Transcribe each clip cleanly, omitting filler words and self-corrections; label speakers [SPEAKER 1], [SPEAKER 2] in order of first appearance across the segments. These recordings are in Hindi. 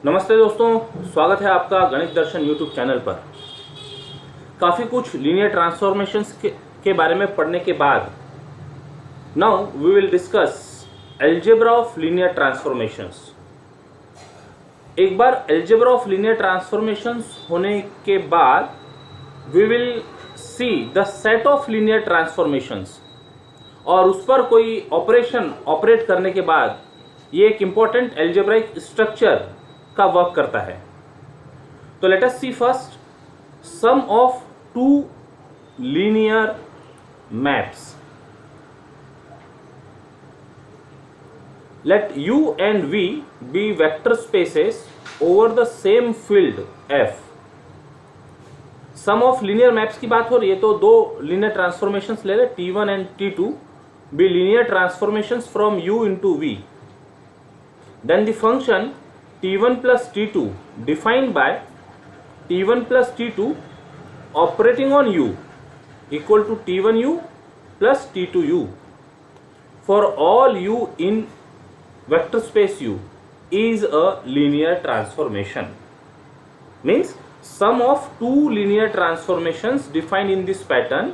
[SPEAKER 1] नमस्ते दोस्तों, स्वागत है आपका गणित दर्शन यूट्यूब चैनल पर। काफ़ी कुछ लीनियर ट्रांसफॉर्मेशंस के बारे में पढ़ने के बाद now we will discuss algebra of linear transformations. एक बार अलजेब्रा ऑफ लीनियर ट्रांसफॉर्मेशंस होने के बाद we will see the set of linear transformations, और उस पर कोई ऑपरेशन ऑपरेट करने के बाद ये एक इंपॉर्टेंट अलजेब्राइक स्ट्रक्चर का वर्क करता है। तो let us see first sum of two linear maps. Let U and V be vector spaces over the same field F। Sum of linear maps की बात हो रही है, तो दो लीनियर ट्रांसफॉर्मेशंस ले ले, T1 and T2 be linear transformations from U into V। then the function T1 plus T2 defined by T1 plus T2 operating on U equal to T1U plus T2U for all U in vector space U is a linear transformation। Means sum of two linear transformations defined in this pattern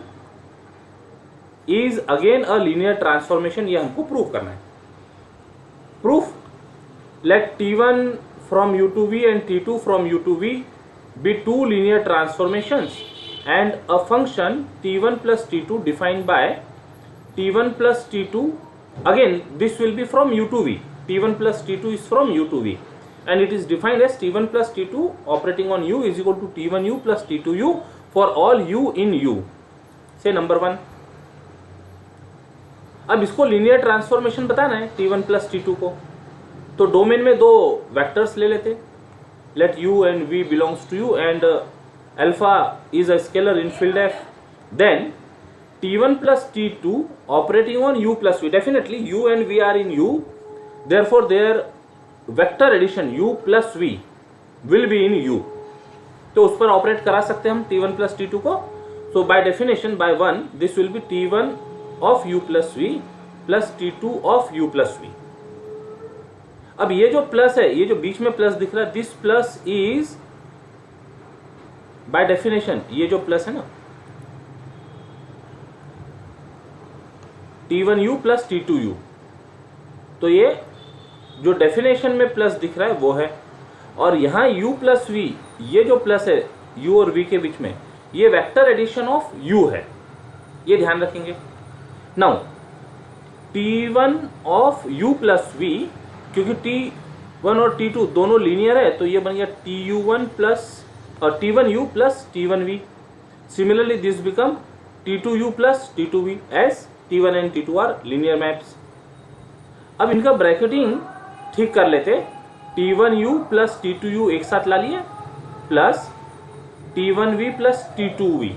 [SPEAKER 1] is again a linear transformation। ये हमको प्रूव करना है। Proof, let T1 from U to V and T2 from U to V be two linear transformations and a function T1 plus T2 defined by T1 plus T2, again this will be from U to V, T1 plus T2 is from U to V and it is defined as T1 plus T2 operating on U is equal to T1U plus T2U for all U in U। say number 1। अब इसको लीनियर ट्रांसफॉर्मेशन बताना है T1 plus T2 को, तो डोमेन में दो वेक्टर्स ले लेते। Let U and V belongs to U and alpha is a scalar in field F। Then T1 plus T2 operating on U plus V। Definitely U and V are in U, therefore there vector addition U plus V will be in U। तो उस पर ऑपरेट करा सकते हैं हम T1 plus T2 को। So by definition by 1 this will be T1 of U plus V plus T2 of U plus V। अब ये जो प्लस है, ये जो बीच में प्लस दिख रहा है, this plus is by definition, ये जो प्लस है ना T1U प्लस T2U, तो ये जो डेफिनेशन में प्लस दिख रहा है वो है। और यहां U प्लस V, ये जो प्लस है U और V के बीच में, ये वेक्टर एडिशन ऑफ U है, ये ध्यान रखेंगे। Now T1 of U plus V, क्योंकि T1 और T2 दोनों लीनियर है, तो ये बन गया TU1 plus T1U plus T1V। Similarly this become T2U plus T2V as T1 and T2 are linear maps. अब इनका ब्रैकेटिंग ठीक कर लेते। T1U प्लस T2U एक साथ ला लिए, plus T1V plus T2V।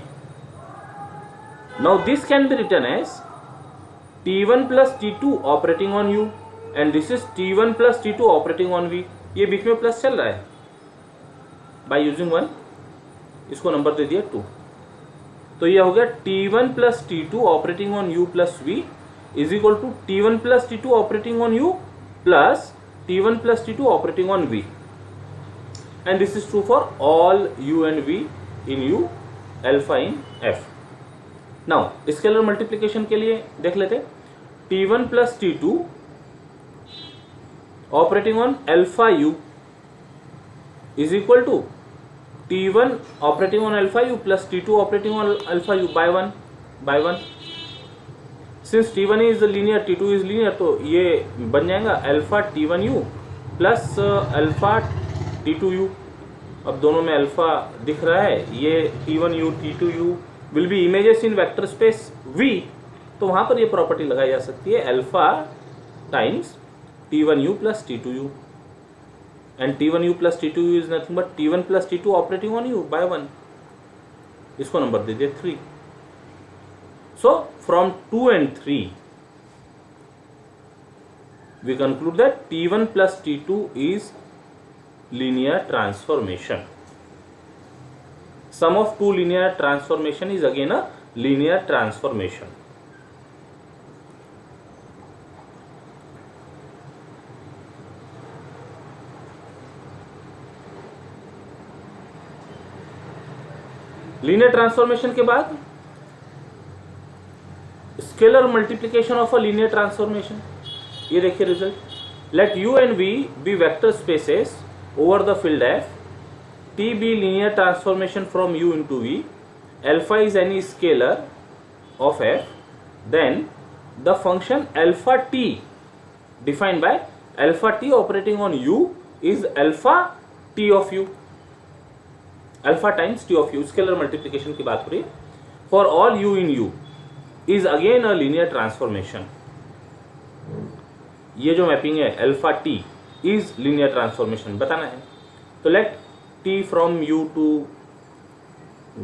[SPEAKER 1] Now this can be written as T1 plus T2 operating on U and this is T1 plus T2 operating on V। ये बीच में प्लस चल रहा है, बाय यूजिंग 1 इसको नंबर दे दिया 2। तो ये हो गया T1 plus T2 operating on U plus V is equal to T1 plus T2 operating on U plus T1 plus T2 operating on V, and this is true for all U and V in U, alpha in F। Now scalar multiplication के लिए देख लेते। T1 plus T2 operating on alpha U is equal to T1 operating on alpha U plus T2 operating on alpha U bye 1। Since T1 is linear, T2 is linear, तो ये बन जाएगा alpha T1U plus alpha T2U। अब दोनों में अल्फा दिख रहा है, ये T1U T2U will be images in vector space V, तो वहां पर ये प्रॉपर्टी लगाई जा सकती है alpha times T1U plus T2U, and T1U plus T2U is nothing but T1 plus T2 operating on U by 1। इसको नंबर दे दिए 3। So from 2 and 3 we conclude that T1 plus T2 is linear transformation। Sum of two linear transformation is again a linear transformation। Linear transformation के बाद scalar multiplication of a linear transformation. ये देखिए result, let u and v be vector spaces over the field f, t be linear transformation from u into v, alpha is any scalar of f, then the function alpha t defined by alpha t operating on u is alpha t of u, alpha times t of u, scalar multiplication की बात हो रही है। For all u in u is again a linear transformation। ये जो मैपिंग है alpha t is linear transformation बताना है। तो let t from u to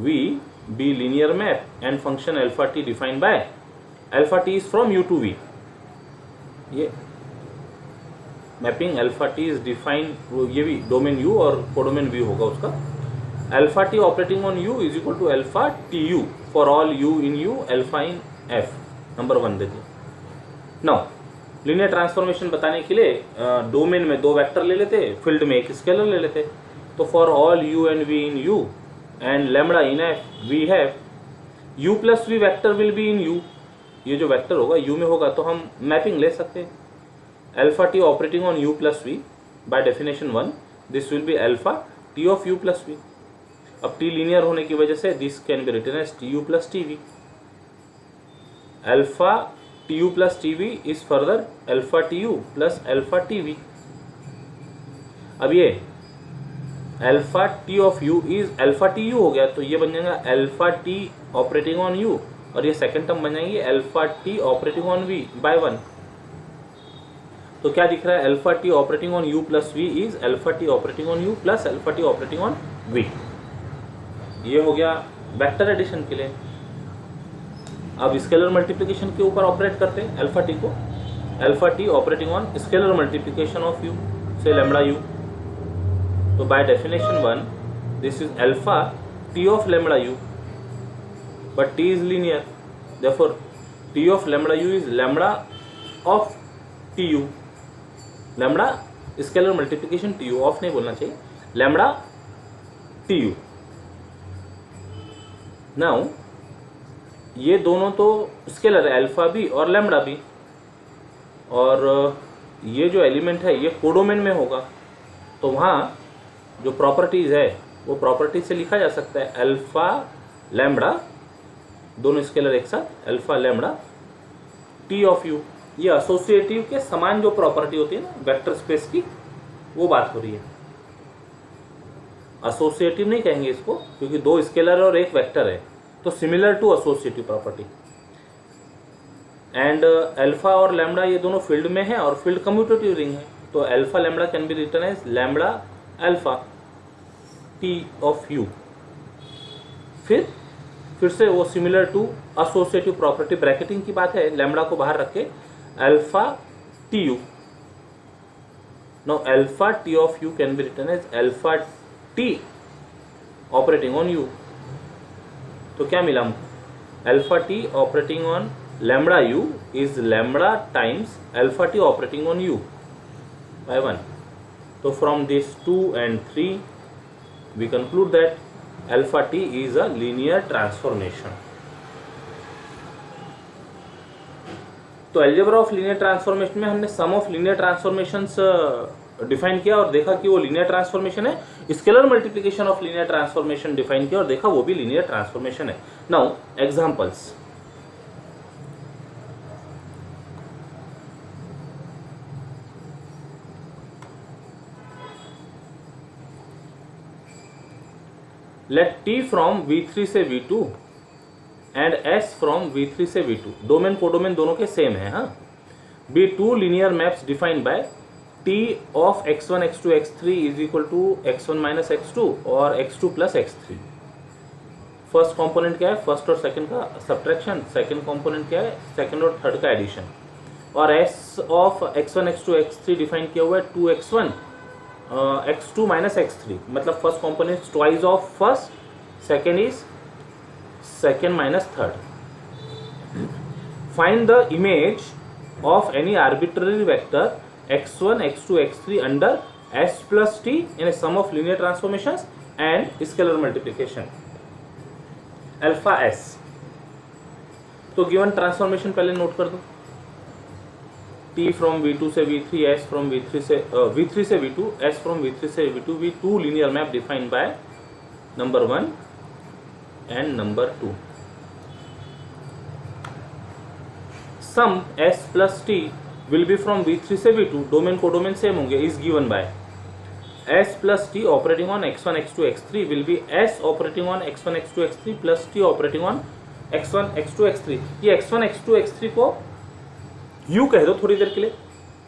[SPEAKER 1] v be linear map and function alpha t defined by alpha t is from u to v। ये mapping alpha T is defined, ये भी डोमेन u और कोडोमेन v होगा उसका। Alpha T operating on u is equal to alpha T U for all u in u, alpha in f। Number 1 देखिए। नाउ लीनियर ट्रांसफॉर्मेशन बताने के लिए डोमेन में 2 वेक्टर ले लेते, फील्ड में एक स्केलर ले लेते। तो for all u and v in u and lambda in f we have u plus v vector will be in u। ये जो वेक्टर होगा u में होगा तो हम मैपिंग ले सकते हैं alpha T operating on u plus v by definition 1 this will be alpha t of u plus v। अब t लीनियर होने की वजह से this can be written as tu plus tv। Alpha tu plus tv is further alpha tu plus alpha tv। अब ये alpha t of u is alpha tu हो गया, तो ये बन जाएगा alpha t operating on u, और ये सेकंड टर्म बन जाएंगे alpha t operating on v by 1। तो क्या दिख रहा है, alpha T operating on u plus v is alpha T operating on u plus alpha T operating on v। ये हो गया वेक्टर एडिशन के लिए। अब स्केलर मल्टीप्लिकेशन के ऊपर ऑपरेट करते हैं अल्फा टी को, alpha T operating on scalar multiplication of u से लैम्बडा u। तो bye definition 1 this is alpha t of lambda u, but t is linear, therefore t of lambda u is lambda of tu। Lambda scalar multiplication tu, of नहीं बोलना चाहिए, लैम्बडा tu। नाउ ये दोनों तो स्केलर है अल्फा भी और लैम्बडा भी, और ये जो एलिमेंट है ये कोडोमेन में होगा, तो वहाँ जो प्रॉपर्टीज है वो प्रॉपर्टीज से लिखा जा सकता है अल्फा लैम्बडा, दोनों स्केलर एक साथ, alpha lambda T of you. ये एसोसिएटिव के समान जो प्रॉपर्टी होती है ना वेक्टर स्पेस की, वो बात हो रही है। एसोसिएटिव नहीं कहेंगे इसको क्योंकि 2 स्केलर और एक वेक्टर है, तो similar to associative property. And alpha और लैम्बडा ये दोनों फील्ड में है और फील्ड कम्यूटेटिव रिंग है, तो alpha lambda can be written as lambda alpha T of u. फिर से वो similar to associative property, bracketing की बात है, लैम्बडा को बाहर रख के alpha T u. Now alpha T of u can be written as alpha T operating on u. तो क्या मिला हमको, alpha T operating on lambda u is lambda times alpha T operating on u by 1। तो from this 2 and 3 we conclude that alpha t is a linear transformation। तो अलजेब्रा ऑफ लीनियर ट्रांसफॉर्मेशन में हमने sum of linear transformations define किया और देखा कि वो लीनियर ट्रांसफॉर्मेशन है। Scalar multiplication of linear transformation define किया और देखा वो भी लीनियर ट्रांसफॉर्मेशन है। Now examples, let t from v3 से v2 and s from v3 से v2, डोमेन कोडोमेन दोनों के सेम है, हाँ, be 2 linear maps defined by t of x1 x2 x3 is equal to x1 minus x2 और x2 plus x3। First component क्या है, फर्स्ट और सेकंड का सब्ट्रैक्शन, सेकंड कंपोनेंट क्या है, सेकंड और थर्ड का एडिशन। और s of x1 x2 x3 define किया हुआ है 2x1 x2 माइनस x3, मतलब first component twice of first, second is second minus third. Find the image of any arbitrary vector x1 x2 x3 under s plus t in a sum of linear transformations and scalar multiplication। Alpha S. तो गिवन ट्रांसफॉर्मेशन पहले नोट कर दो, T फ्रॉम V2 से V3, S फ्रॉम V3 से V3 से V2, S फ्रॉम V3 से V2 भी two linear map defined by number 1 and number 2। Sum S plus T will be from V3 से V2, डोमेन को डोमेन सेम होंगे, is given by S plus T operating on x1 x2 x3 will be S operating on x1 x2 x3 plus T operating on x1 x2 x3। ये x1 x2 x3 को u कह दो थोड़ी देर के लिए,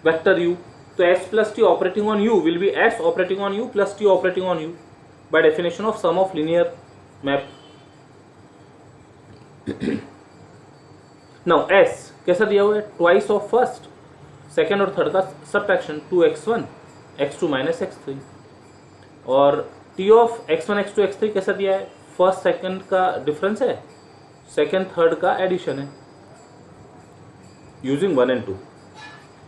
[SPEAKER 1] वेक्टर u। तो s plus T operating on u will be s operating on u plus t operating on u by definition of sum of linear map. Now s कैसा दिया हुआ है, ट्वाइस ऑफ फर्स्ट, सेकेंड और थर्ड का subtraction, 2x1 x2 minus x3। और t of x1 x2 x3 कैसा दिया है, फर्स्ट सेकेंड का डिफरेंस है, सेकेंड थर्ड का एडिशन है यूजिंग 1 एंड 2।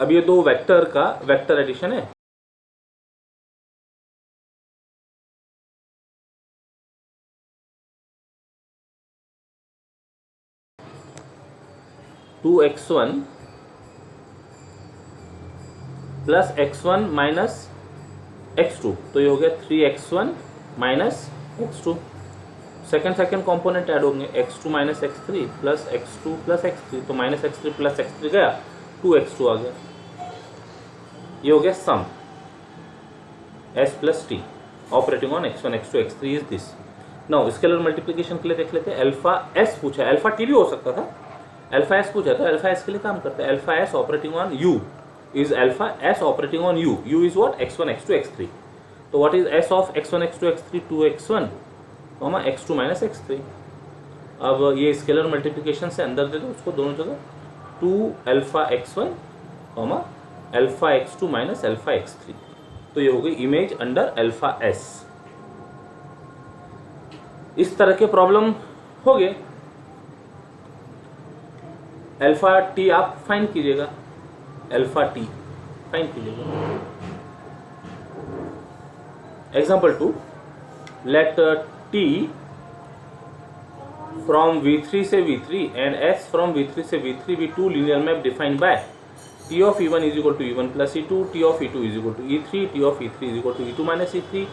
[SPEAKER 1] अब ये दो वेक्टर का वेक्टर एडिशन है। Two x1 plus x1 minus x2, तो ये हो गया 3x1 minus x2। Second component add होंगे, x2 minus x3 plus x2 plus x3, तो माइनस x3 प्लस x3 गया, 2x2 आ गया। ये हो गया सम s plus T operating on x1 x2 x3 is this. Now scalar multiplication के लिए देख लेते हैं, अल्फा s पूछा है, अल्फा टी भी हो सकता था, अल्फा s पूछा, तो अल्फा s के लिए काम करते हैं। Alpha s operating on u is alpha s operating on u, u is what, x1 x2 x3। तो what is s of x1 x2 x3, 2x1 x2 minus x3। अब ये स्केलर मल्टीप्लिकेशन से अंदर दे दो उसको दोनों जगह, 2 alpha x1 alpha x2 minus alpha x3। तो ये हो गई इमेज अंडर अल्फा s। इस तरह के प्रॉब्लम हो गए। अल्फा टी आप फाइंड कीजिएगा, अल्फा टी फाइंड कीजिएगा। Example 2, let T from V3 से V3 and S from V3 से V3 be two linear map defined by T of E1 is equal to E1 plus E2, T of E2 is equal to E3, T of E3 is equal to E2 minus E3,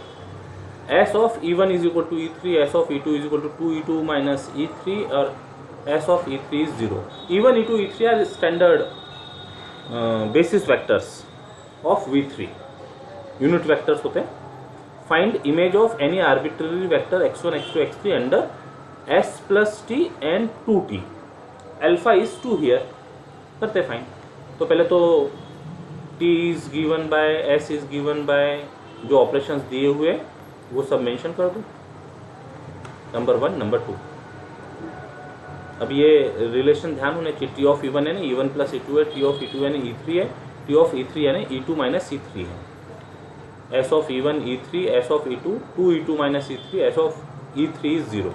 [SPEAKER 1] S of E1 is equal to E3, S of E2 is equal to 2E2 minus E3 और S of E3 is 0. E1, E2, E3 are standard basis vectors of V3, unit vectors होते हैं। Find image of any arbitrary vector x1 x2 x3 under s plus t and 2t, alpha is 2 here, करते फाइंड। तो पहले तो t is given by, s is given by, जो ऑपरेशंस दिए हुए वो सब मेंशन कर दो, नंबर 1 नंबर 2। अब ये रिलेशन ध्यान होने चाहिए, t ऑफ E1 है ना E1 प्लस E2 है, t ऑफ E2 है ना E3 है, t ऑफ E3 है ना E2 माइनस E3 है, S of E1 E3, S of E2 2E2 minus E3, S of E3 is 0.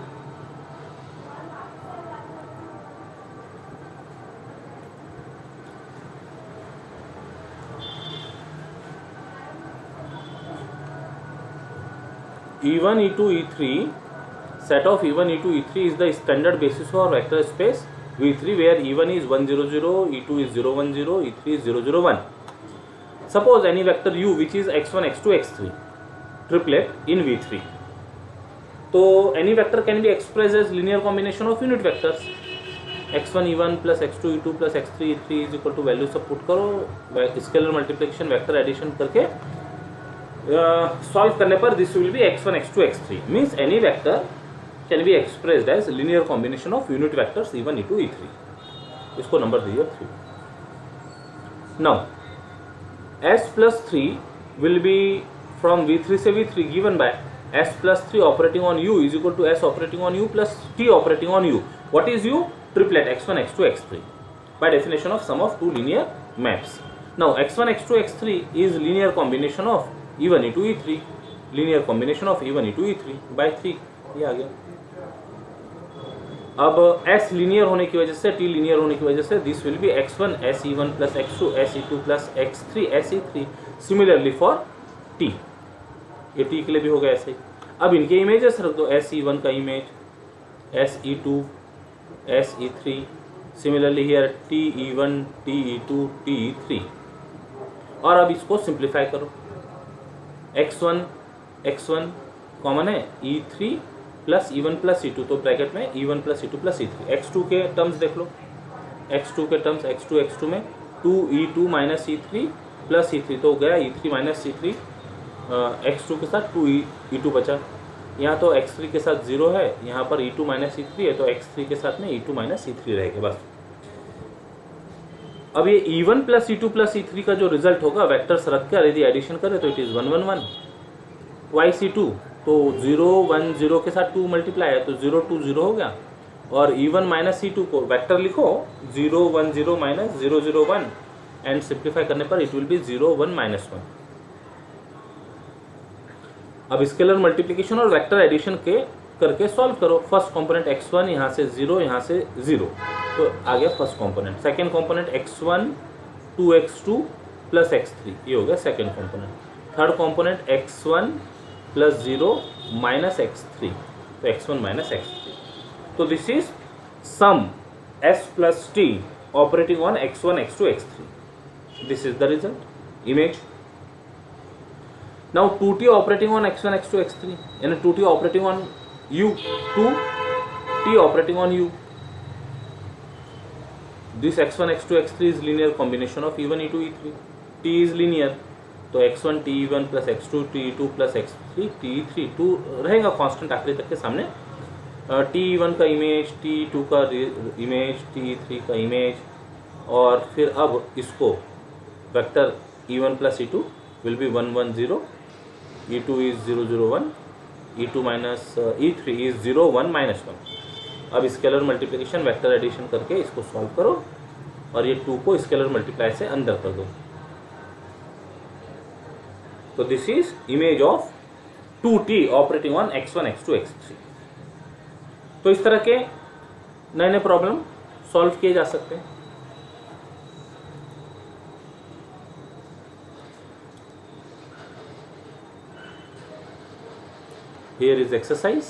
[SPEAKER 1] E1 E2 E3, set of E1 E2 E3 is the standard basis for vector space V3 where E1 is 1 0 0, E2 is 0 1 0, E3 is 0 0 1. Suppose any vector u which is x1 x2 x3 triplet in V3. तो any vector can be expressed as linear combination of unit vectors, x1 e1 plus x2 e2 plus x3 e3 is equal to value सब पुट करो, स्केलर मल्टीप्लिकेशन वेक्टर एडिशन करके सॉल्व करने पर this will be x1 x2 x3 means any vector can be expressed as linear combination of unit vectors e1 e2 e3। इसको नंबर दीजिए 3। नाउ s plus 3 will be from V3 से V3 given by s plus 3 operating on u is equal to s operating on u plus t operating on u. What is u? Triplet x1 x2 x3 by definition of sum of two linear maps. Now x1 x2 x3 is linear combination of e1 e2 e3, linear combination of e1 e2 e3 by 3। ये आ गया। अब s लीनियर होने की वजह से, t लीनियर होने की वजह से this will be x1 se1 plus x2 se2 plus x3 se3। Similarly for t, ये t के लिए भी हो गया ऐसे ही। अब इनके इमेजेस रख दो, se1 का image SE2, SE3, similarly here TE1, TE2, TE3। और अब इसको सिंप्लीफाई करो, x1 कॉमन है, E3 plus E1 plus E2, तो ब्रैकेट में E1 plus E2 plus E3। x2 के टर्म्स देख लो, x2 के टर्म्स, x2 में 2E2 minus E3 plus E3, तो हो गया E3 माइनस E3, x2 के साथ 2E2 बचा। यहाँ तो x3 के साथ 0 है, यहाँ पर E2 माइनस E3 है, तो x3 के साथ में E2 माइनस E3 रहेगा बस। अब ये E1 plus E2 plus E3 का जो रिजल्ट होगा वेक्टर्स रख कर यदि एडिशन करें तो इट इज़ 1 1 1 ट्वाइस E2, तो 0 1 0 के साथ 2 मल्टीप्लाई है तो 0 2 0 हो गया। और E1 माइनस E2 को वेक्टर लिखो 0 1 0 माइनस 0 0 1 एंड सिंप्लीफाई करने पर इट विल बी 0 1 माइनस 1। अब स्केलर मल्टीप्लिकेशन और वेक्टर एडिशन के करके सॉल्व करो। फर्स्ट कंपोनेंट x1 यहाँ से 0, यहाँ से 0, तो आ गया first component. Second component x1 2x2 plus x3, ये हो गया second component. Third component x1 plus 0 minus x3, तो x1 माइनस x3। तो this is sum s plus t operating on x1 x2 x3। This is the result image. Now 2t operating on x1 x2 x3 and 2t operating on u, 2t operating on u. This x1 x2 x3 is linear combination of e1 e2 e3. t is linear, तो x1 t1 plus x2 t2 plus x3 t3, 2 रहेगा कांस्टेंट आखिरी तक के सामने। t1 का इमेज, t2 का इमेज, t3 का इमेज, और फिर अब इसको vector e1 plus e2 will be 1 1 0, E2 is 0 0 1, E2 minus E3 is 0 1 minus 1। अब स्केलर मल्टीप्लिकेशन वेक्टर एडिशन करके इसको सॉल्व करो और ये 2 को स्केलर मल्टीप्लाई से अंदर कर दो। तो this is image of 2t operating on x1 x2 x3। तो इस तरह के नए नए प्रॉब्लम सॉल्व किए जा सकते हैं। Here is exercise,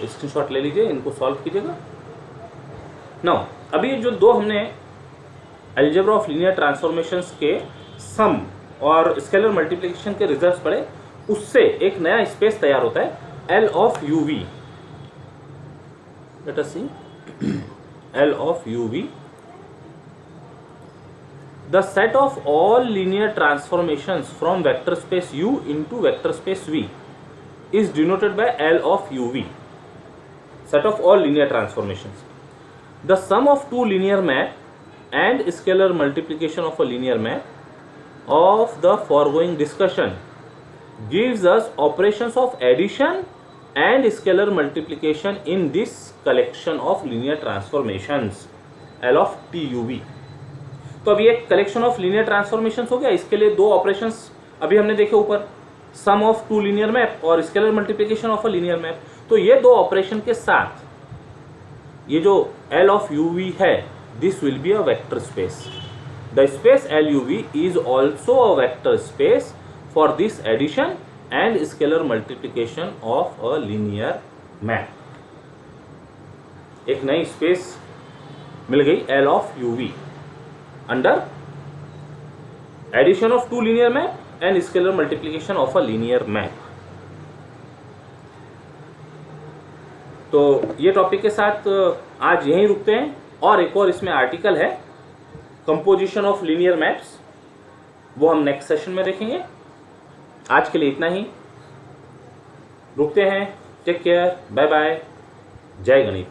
[SPEAKER 1] स्क्रीनशॉट ले लीजिए, इनको सॉल्व कीजिएगा। नाउ अभी जो दो हमने अलजेब्रा ऑफ लीनियर ट्रांसफॉर्मेशंस के सम और स्केलर मल्टीप्लिकेशन के रिजल्ट्स पढ़े, उससे एक नया स्पेस तैयार होता है L of UV। Let us see L of UV, the set of all linear transformations from vector space U into vector space V is denoted by L of UV. Set of all linear transformations. The sum of two linear map and scalar multiplication of a linear map of the foregoing discussion gives us operations of addition and scalar multiplication in this collection of linear transformations L of TUV. तो अभी एक कलेक्शन ऑफ लीनियर ट्रांसफॉर्मेशंस हो गया। इसके लिए दो ऑपरेशंस अभी हमने देखे ऊपर, sum of two linear map और scalar multiplication of a linear map. तो ये दो ऑपरेशन के साथ ये जो L ऑफ UV है, this will be a vector space. The space LUV is also a vector space for this addition and scalar multiplication of a linear map. एक नई स्पेस मिल गई L of UV under addition of two linear map and scalar multiplication of a linear map। तो ये टॉपिक के साथ आज यहीं रुकते हैं, और एक और इसमें आर्टिकल है कंपोजिशन ऑफ लीनियर मैप्स, वो हम नेक्स्ट सेशन में देखेंगे। आज के लिए इतना ही, रुकते हैं। टेक केयर, बाय बाय, जय गणित।